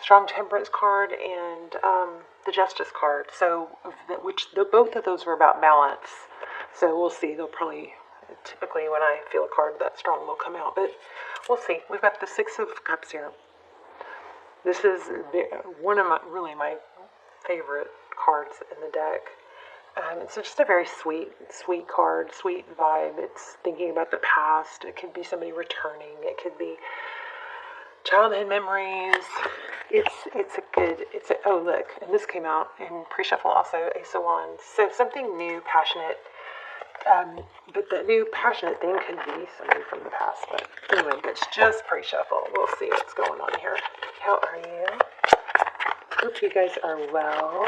Strong Temperance card and the Justice card. So, both of those were about balance. So we'll see. They'll probably, typically when I feel a card that strong, they'll come out. But we'll see. We've got the Six of Cups here. This is one of my favorite cards in the deck. It's just a very sweet card, sweet vibe. It's thinking about the past. It could be somebody returning. It could be childhood memories. Oh look, and this came out in pre-shuffle also, Ace of Wands. So something new, passionate. But the new passionate thing could be somebody from the past. But anyway, it's just pre-shuffle. We'll see what's going on here. How are you? Hope you guys are well.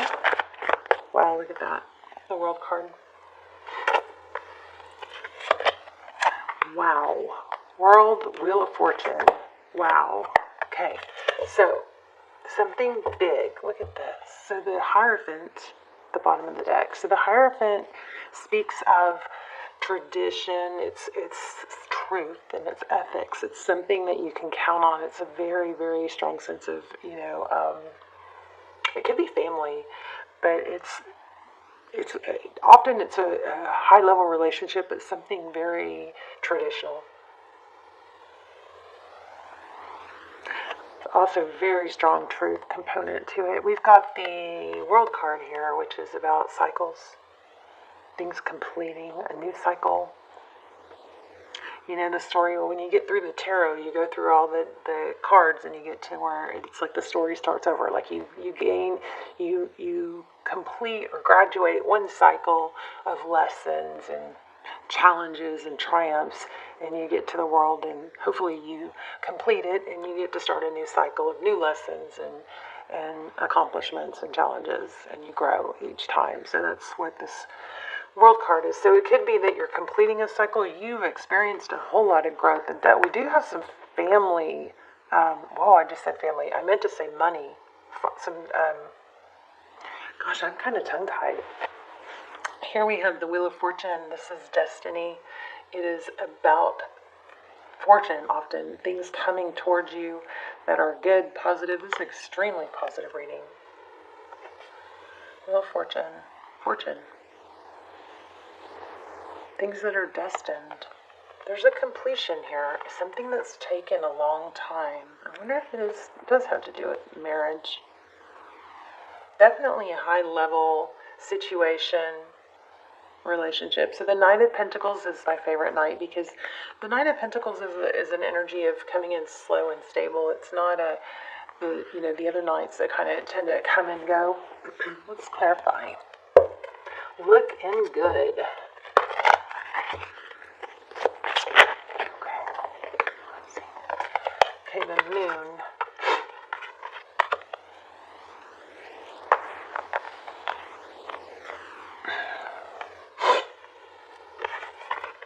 Wow, look at that. The World card. Wow. World, Wheel of Fortune. Wow. Okay. So, something big. Look at this. So the Hierophant, the bottom of the deck. So the Hierophant speaks of tradition, it's truth, and it's ethics. It's something that you can count on. It's a very, very strong sense of, it could be family, but it's often it's a high level relationship, but something very traditional. Also very strong truth component to it. We've got the World card here, which is about cycles, things completing a new cycle. You know the story, when you get through the tarot, you go through all the cards and you get to where it's like the story starts over. Like you complete or graduate one cycle of lessons and challenges and triumphs, and you get to the world, and hopefully you complete it, and you get to start a new cycle of new lessons and accomplishments and challenges, and you grow each time. So that's what this World card is. So it could be that you're completing a cycle. You've experienced a whole lot of growth, and that we do have some family. I just said family. I meant to say money. Gosh, I'm kind of tongue-tied. Here we have the Wheel of Fortune. This is destiny. It is about fortune, often things coming towards you that are good, positive. This is an extremely positive reading. Wheel of Fortune. Fortune. Things that are destined. There's a completion here. Something that's taken a long time. I wonder if it does have to do with marriage. Definitely a high-level situation, relationship. So the Knight of Pentacles is my favorite knight, because the Knight of Pentacles is an energy of coming in slow and stable. It's not the other knights that kind of tend to come and go. Let's clarify. Looking good. Okay, the Moon.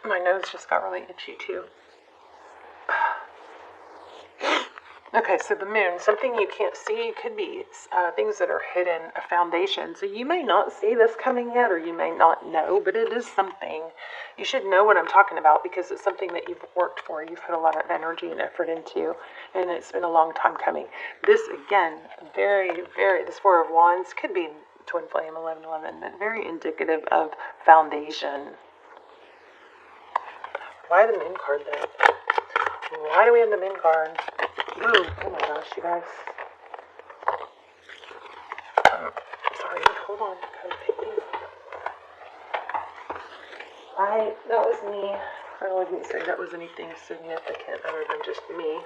My nose just got really itchy too. Okay, so the Moon, something you can't see, could be things that are hidden, a foundation. So you may not see this coming yet, or you may not know, but it is something. You should know what I'm talking about, because it's something that you've worked for, you've put a lot of energy and effort into, and it's been a long time coming. This, again, very, very, this Four of Wands could be Twin Flame 1111, but very indicative of foundation. Why the Moon card then? Why do we have the Moon card? Ooh, oh my gosh, you guys. Sorry, hold on. That was me. I wouldn't say that was anything significant other than just me.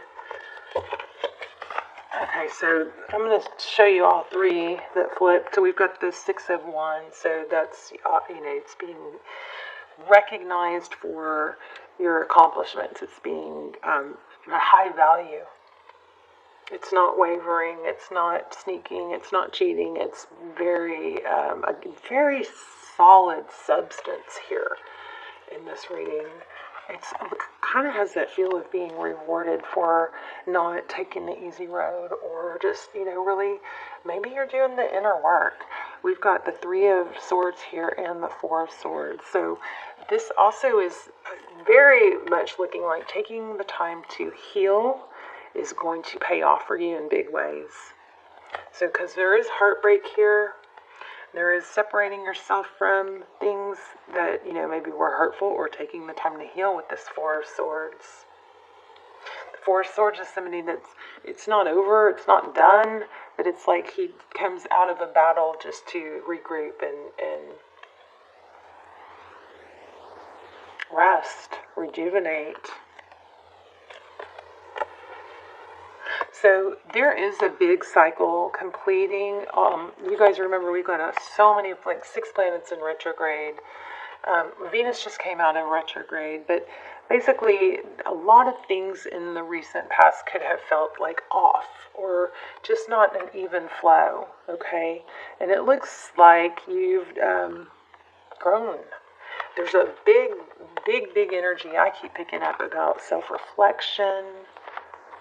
Okay, so I'm going to show you all three that flip. So we've got the Six of Wands. So that's, it's being recognized for your accomplishments. It's being a high value. It's not wavering. It's not sneaking. It's not cheating. It's a very solid substance here in this reading. It kind of has that feel of being rewarded for not taking the easy road, or just, really, maybe you're doing the inner work. We've got the Three of Swords here and the Four of Swords. So this also is very much looking like taking the time to heal is going to pay off for you in big ways. So, because there is heartbreak here, there is separating yourself from things that, maybe were hurtful, or taking the time to heal with this Four of Swords. The Four of Swords is somebody it's not over, it's not done, but it's like he comes out of a battle just to regroup and rest, rejuvenate. So there is a big cycle completing. You guys remember we've got so many, like 6 planets in retrograde. Venus just came out of retrograde, but basically a lot of things in the recent past could have felt like off or just not an even flow, okay? And it looks like you've grown. There's a big energy I keep picking up about self-reflection,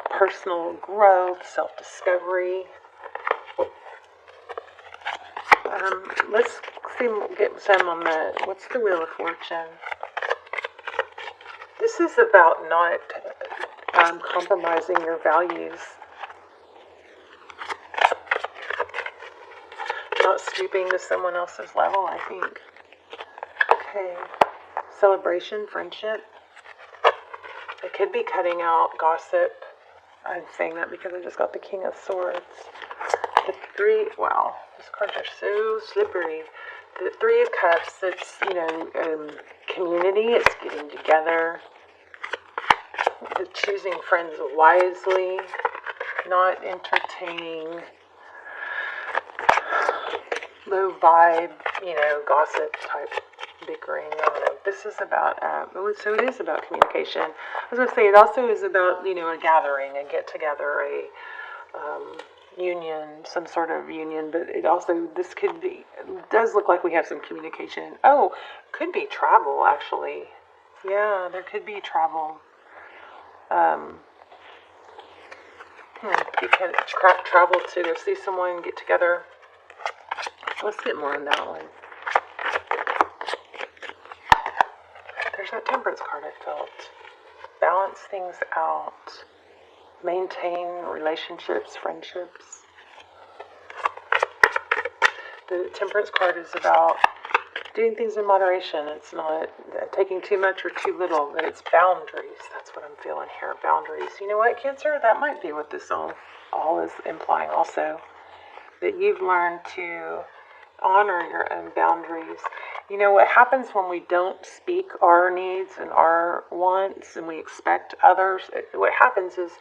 personal growth, self-discovery. Let's get some on what's the Wheel of Fortune? This is about not compromising your values. Not stooping to someone else's level, I think. Okay. Celebration, friendship. It could be cutting out gossip. I'm saying that because I just got the King of Swords. The Three, wow, these cards are so slippery. The Three of Cups, it's, community, it's getting together. The choosing friends wisely, not entertaining low vibe, gossip type bickering. I don't know. This is about, so it is about communication. I was going to say, it also is about, a gathering, a get together, a union, some sort of union, but it also, it does look like we have some communication. Oh, could be travel, actually. Yeah, there could be travel. You can travel to go see someone, get together. Let's get more on that one. There's that Temperance card I felt. Balance things out. Maintain relationships, friendships. The Temperance card is about doing things in moderation. It's not taking too much or too little, but it's boundaries. That's what I'm feeling here, boundaries. You know what, Cancer? That might be what this all is implying also. That you've learned to honor your own boundaries. You know what happens when we don't speak our needs and our wants and we expect others? What happens is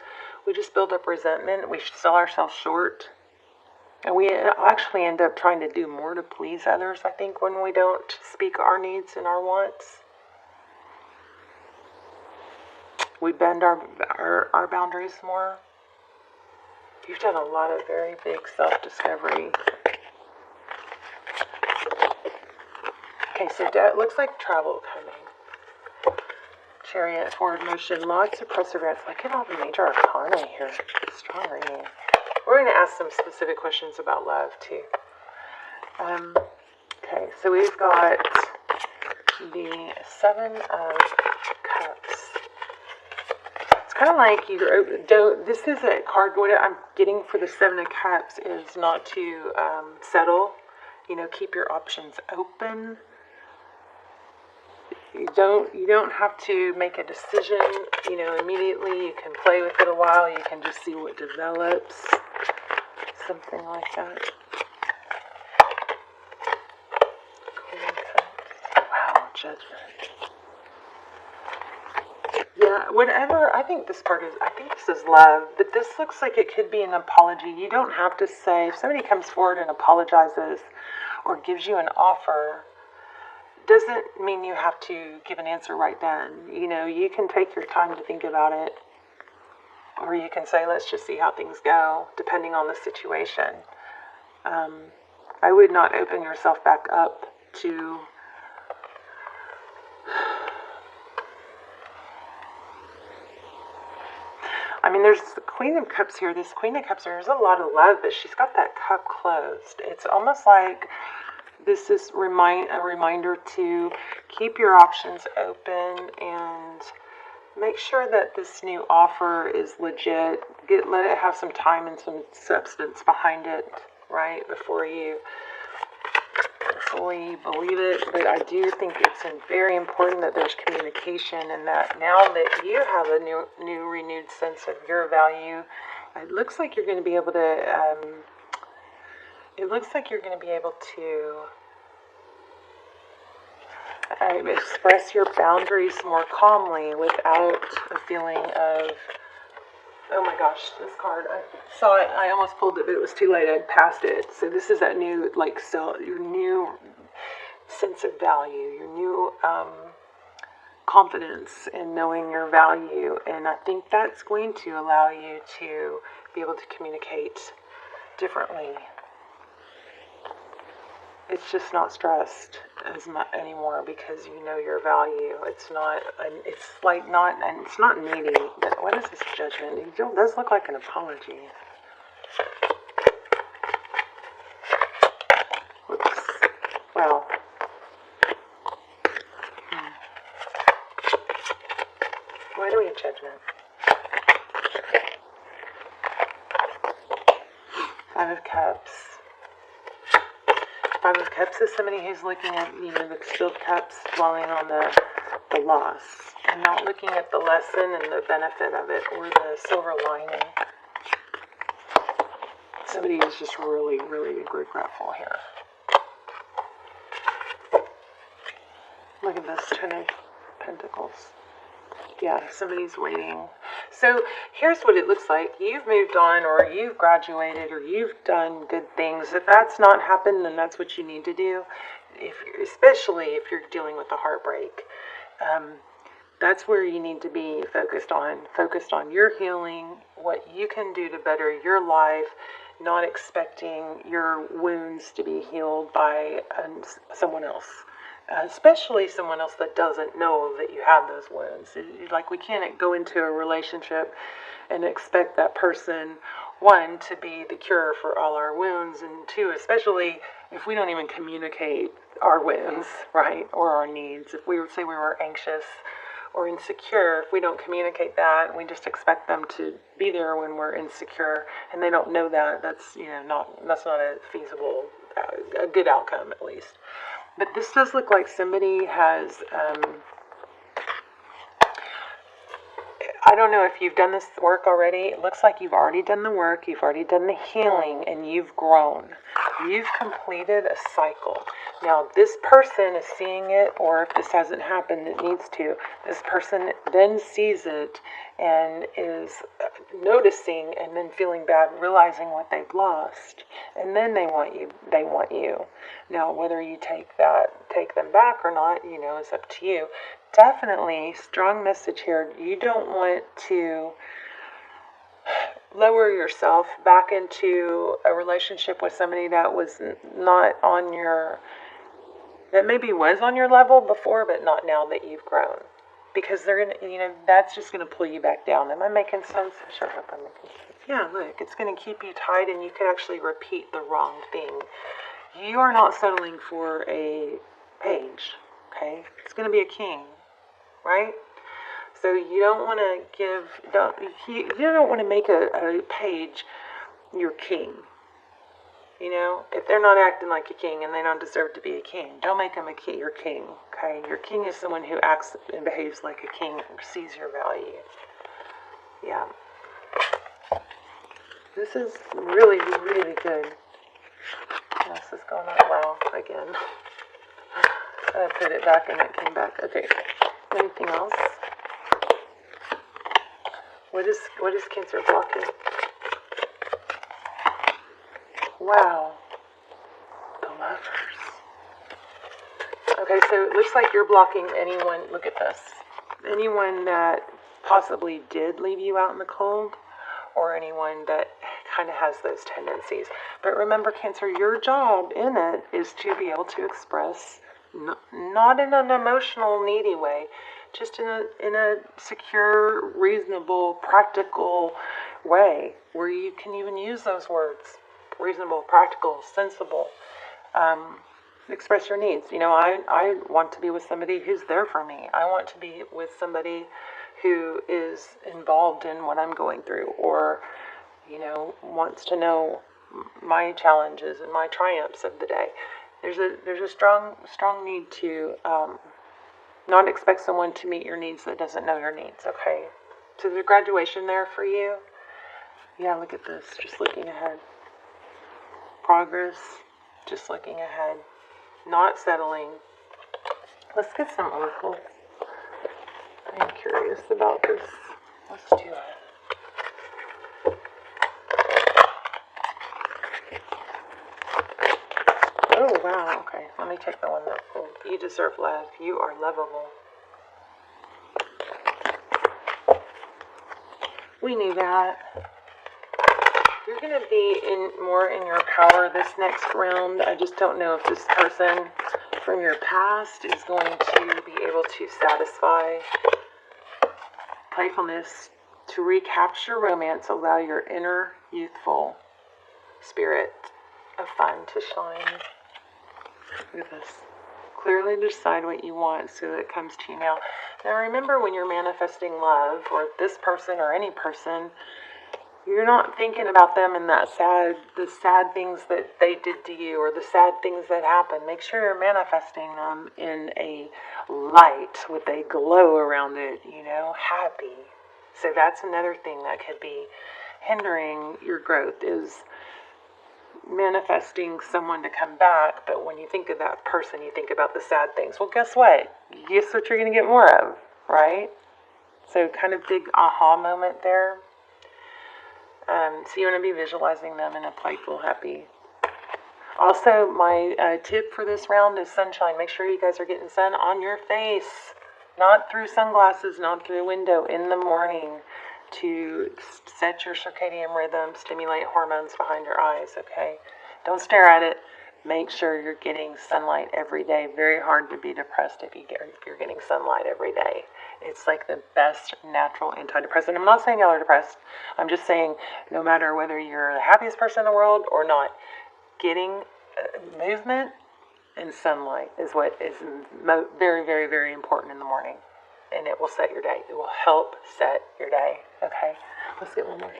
we just build up resentment. We sell ourselves short. And we actually end up trying to do more to please others, I think, when we don't speak our needs and our wants. We bend our boundaries more. You've done a lot of very big self-discovery. Okay, so it looks like travel coming. Chariot, forward motion, lots of perseverance. Look at all the major arcana here. Strong reading. We're going to ask some specific questions about love, too. Okay, so we've got the Seven of Cups. It's kind of like this is a card. What I'm getting for the Seven of Cups is not to settle. Keep your options open. You don't have to make a decision, immediately. You can play with it a while. You can just see what develops. Something like that. Wow, Judgment. Yeah, whatever. I think this is love, but this looks like it could be an apology. You don't have to say, if somebody comes forward and apologizes or gives you an offer, doesn't mean you have to give an answer right then. You can take your time to think about it. Or you can say, let's just see how things go, depending on the situation. I would not open yourself back up to... there's the Queen of Cups here. This Queen of Cups, there's a lot of love, but she's got that cup closed. It's almost like this is a reminder to keep your options open and make sure that this new offer is legit, let it have some time and some substance behind it, right, before you believe it. But I do think it's very important that there's communication, and that now that you have a new renewed sense of your value, it looks like you're going to be able to. Express your boundaries more calmly without a feeling of, oh my gosh, this card, I saw it, I almost pulled it, but it was too late, I'd passed it. So this is that new, your new sense of value, your new confidence in knowing your value. And I think that's going to allow you to be able to communicate differently. It's just not stressed as much anymore because you know your value. It's not needy. But what is this judgment? It does look like an apology. Whoops. Well. Why do we have judgment? Five of Cups. Five of Cups is somebody who's looking at, the spilled cups, dwelling on the loss, and not looking at the lesson and the benefit of it, or the silver lining. Somebody who's just really, really regretful here. Look at this, Ten of Pentacles. Yeah, somebody's waiting. So here's what it looks like. You've moved on, or you've graduated, or you've done good things. If that's not happened, then that's what you need to do. Especially if you're dealing with a heartbreak. That's where you need to be focused on your healing, what you can do to better your life, not expecting your wounds to be healed by someone else. Especially someone else that doesn't know that you have those wounds. We can't go into a relationship and expect that person, one, to be the cure for all our wounds, and two, especially if we don't even communicate our wounds, right, or our needs. If we say we were anxious or insecure, if we don't communicate that, we just expect them to be there when we're insecure, and they don't know that. That's not a feasible, a good outcome at least. But this does look like somebody has, I don't know if you've done this work already. It looks like you've already done the work, you've already done the healing, and you've grown. You've completed a cycle. Now, this person is seeing it, or if this hasn't happened, it needs to. This person then sees it and is noticing and then feeling bad, realizing what they've lost. And then they want you. Now, whether you take them back or not, is up to you. Definitely, strong message here. You don't want to lower yourself back into a relationship with somebody that was not on your, that maybe was on your level before, but not now that you've grown. Because they're gonna, that's just gonna pull you back down. Am I making sense? I sure hope I'm making sense. Yeah, look, it's gonna keep you tied, and you could actually repeat the wrong thing. You are not settling for a page, okay? It's gonna be a king, right? So you don't want to you don't want to make a page your king. If they're not acting like a king and they don't deserve to be a king, don't make them your king, okay? Your king is someone who acts and behaves like a king and sees your value. Yeah. This is really, really good. What else is going on? Wow, again. I put it back and it came back. Okay. Anything else? What is Cancer blocking? Wow. The Lovers. Okay, so it looks like you're blocking anyone, look at this, anyone that possibly did leave you out in the cold, or anyone that kind of has those tendencies. But remember, Cancer, your job in it is to be able to express, not in an emotional, needy way, just in a secure, reasonable, practical way where you can even use those words. Reasonable, practical, sensible. Express your needs. I want to be with somebody who's there for me. I want to be with somebody who is involved in what I'm going through, or, wants to know my challenges and my triumphs of the day. There's a strong need to not expect someone to meet your needs that doesn't know your needs. Okay, so the graduation there for you. Yeah, look at this. Just looking ahead. Progress. Just looking ahead. Not settling. Let's get some oracles. I'm curious about this. Let's do it. Oh, wow. Okay, let me take the one that pulled. You deserve love. You are lovable. We knew that. You're going to be more in your power this next round. I just don't know if this person from your past is going to be able to satisfy playfulness. To recapture romance, allow your inner youthful spirit of fun to shine. Look at this. Clearly decide what you want so it comes to you now. Now remember, when you're manifesting love, or this person or any person, you're not thinking about them in the sad things that they did to you, or the sad things that happen. Make sure you're manifesting them in a light with a glow around it, happy. So that's another thing that could be hindering your growth, is manifesting someone to come back, but when you think of that person, you think about the sad things. Well, guess what? Guess what you're going to get more of, right? So kind of big aha moment there. So you want to be visualizing them in a playful, happy. Also, my tip for this round is sunshine. Make sure you guys are getting sun on your face, not through sunglasses, not through a window, in the morning, to set your circadian rhythm, stimulate hormones behind your eyes, okay? Don't stare at it. Make sure you're getting sunlight every day. Very hard to be depressed if you're getting sunlight every day. It's like the best natural antidepressant. I'm not saying y'all are depressed. I'm just saying, no matter whether you're the happiest person in the world or not, getting movement and sunlight is what is very, very, very important in the morning. And it will set your day. It will help set your day. Okay? Let's get one more.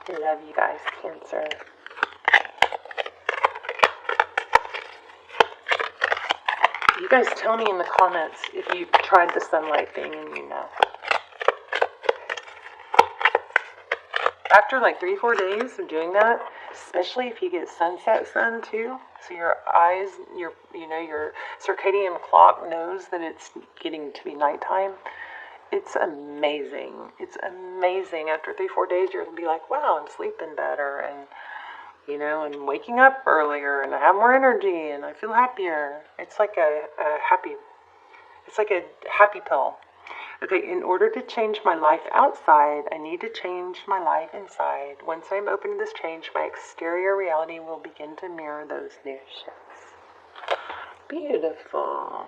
I love you guys, Cancer. You guys tell me in the comments if you tried the sunlight thing and you know. After like 3-4 days of doing that, especially if you get sunset sun too, so your eyes, your circadian clock knows that it's getting to be nighttime. It's amazing. It's amazing. After 3-4 days, you'll be like, wow, I'm sleeping better, and I'm waking up earlier, and I have more energy, and I feel happier. It's like a happy pill. Okay, in order to change my life outside, I need to change my life inside. Once I'm open to this change, my exterior reality will begin to mirror those new shifts. Beautiful.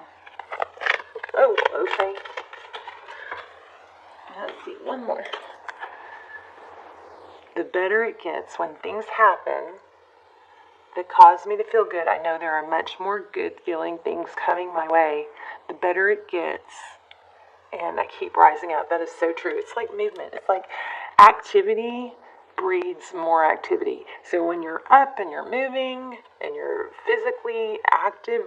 Oh, okay. Let's see, one more. The better it gets when things happen that cause me to feel good. I know there are much more good feeling things coming my way. The better it gets, and I keep rising up. That is so true. It's like movement. It's like activity breeds more activity. So when you're up and you're moving and you're physically active,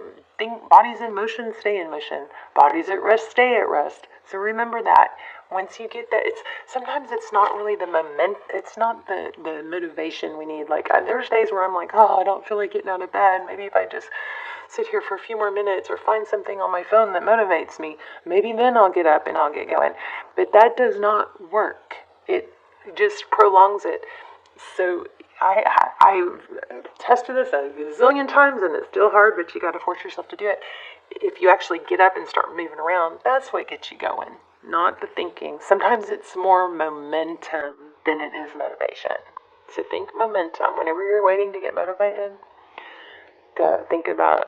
bodies in motion, stay in motion. Bodies at rest, stay at rest. So remember that. Once you get that, sometimes it's not really it's not the motivation we need. Like, there's days where I'm like, oh, I don't feel like getting out of bed. Maybe if I just sit here for a few more minutes or find something on my phone that motivates me, maybe then I'll get up and I'll get going. But that does not work. It just prolongs it. So I've tested this a gazillion times, and it's still hard, but you got to force yourself to do it. If you actually get up and start moving around, that's what gets you going, not the thinking. Sometimes it's more momentum than it is motivation. So think momentum. Whenever you're waiting to get motivated, think about